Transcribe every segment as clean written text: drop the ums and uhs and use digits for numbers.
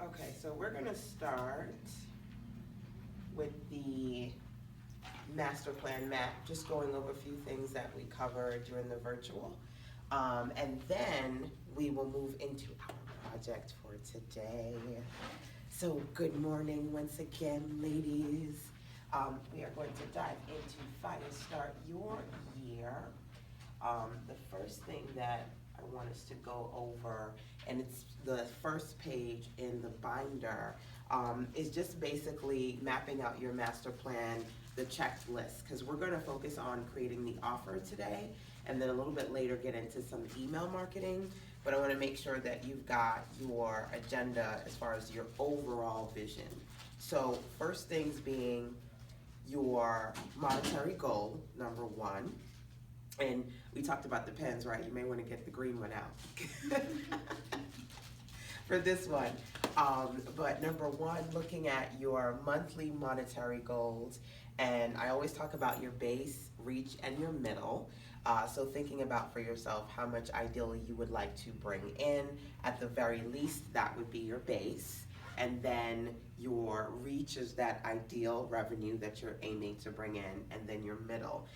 Okay, so we're gonna start with the master plan map, just going over a few things that we covered during the virtual. And then we will move into our project for today. So good morning once again, ladies. We are going to dive into Fire Start Your Year. The first thing that I want us to go over, and it's the first page in the binder, is just basically mapping out your master plan, the checklist, because we're going to focus on creating the offer today, and then a little bit later get into some email marketing. But I want to make sure that you've got your agenda as far as your overall vision. So first things being your monetary goal, number one. And we talked about the pens, right? You may want to get the green one out for this one. But number one, looking at your monthly monetary goals. And I always talk about your base, reach, and your middle. So thinking about for yourself how much ideally you would like to bring in. At the very least, that would be your base. And then your reach is that ideal revenue that you're aiming to bring in, and then your middle.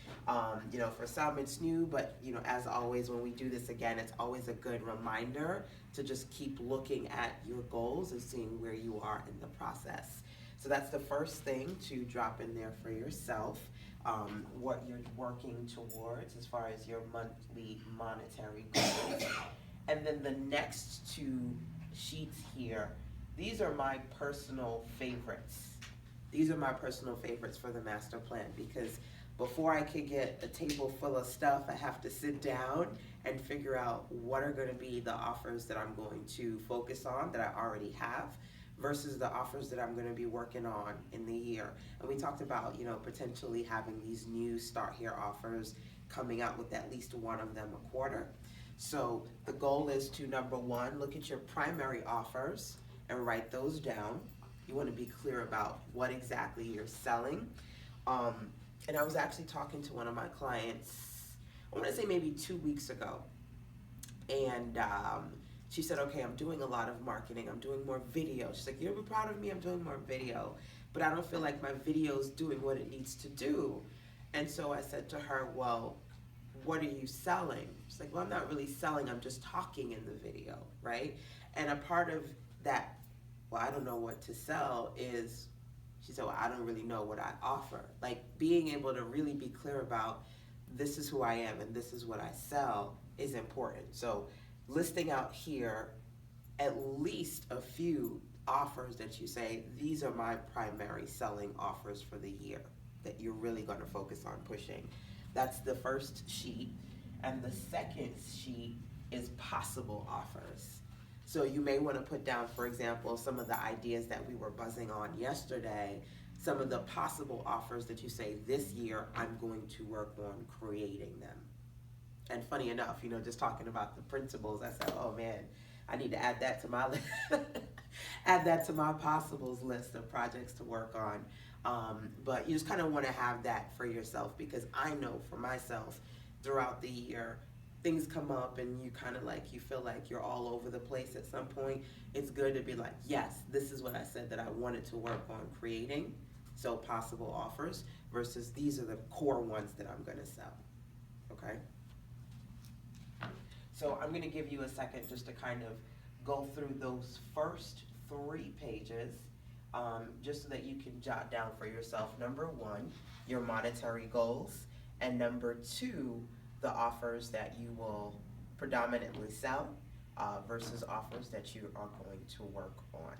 For some it's new, but as always, when we do this again, it's always a good reminder to just keep looking at your goals and seeing where you are in the process. So that's the first thing to drop in there for yourself, what you're working towards as far as your monthly monetary goals. And then the next two sheets here, these are my personal favorites. These are my personal favorites for the master plan, because before I could get a table full of stuff, I have to sit down and figure out what are going to be the offers that I'm going to focus on that I already have versus the offers that I'm going to be working on in the year. And we talked about, potentially having these new Start Here offers coming out with at least one of them a quarter. So the goal is to, number one, look at your primary offers and write those down. You want to be clear about what exactly you're selling. And I was actually talking to one of my clients, I want to say maybe 2 weeks ago. And she said, okay, I'm doing a lot of marketing. I'm doing more video. She's like, you'll be proud of me. I'm doing more video. But I don't feel like my video's doing what it needs to do. And so I said to her, well, what are you selling? She's like, well, I'm not really selling. I'm just talking in the video, right? And a part of that, well, I don't know what to sell is, she said, well, I don't really know what I offer. Like being able to really be clear about this is who I am and this is what I sell is important. So listing out here at least a few offers that you say, these are my primary selling offers for the year that you're really going to focus on pushing. That's the first sheet. And the second sheet is possible offers. So you may want to put down, for example, some of the ideas that we were buzzing on yesterday, some of the possible offers that you say, this year I'm going to work on creating them. And funny enough, just talking about the principles, I said, oh man, I need to add that to my list, add that to my possibles list of projects to work on. But you just kind of want to have that for yourself, because I know for myself throughout the year, things come up and you kind of you feel like you're all over the place at some point. It's good to be like, yes, this is what I said that I wanted to work on creating. So possible offers versus these are the core ones that I'm going to sell. Okay? So I'm going to give you a second just to kind of go through those first 3 pages, just so that you can jot down for yourself, number one, your monetary goals, and number 2, the offers that you will predominantly sell versus offers that you are going to work on.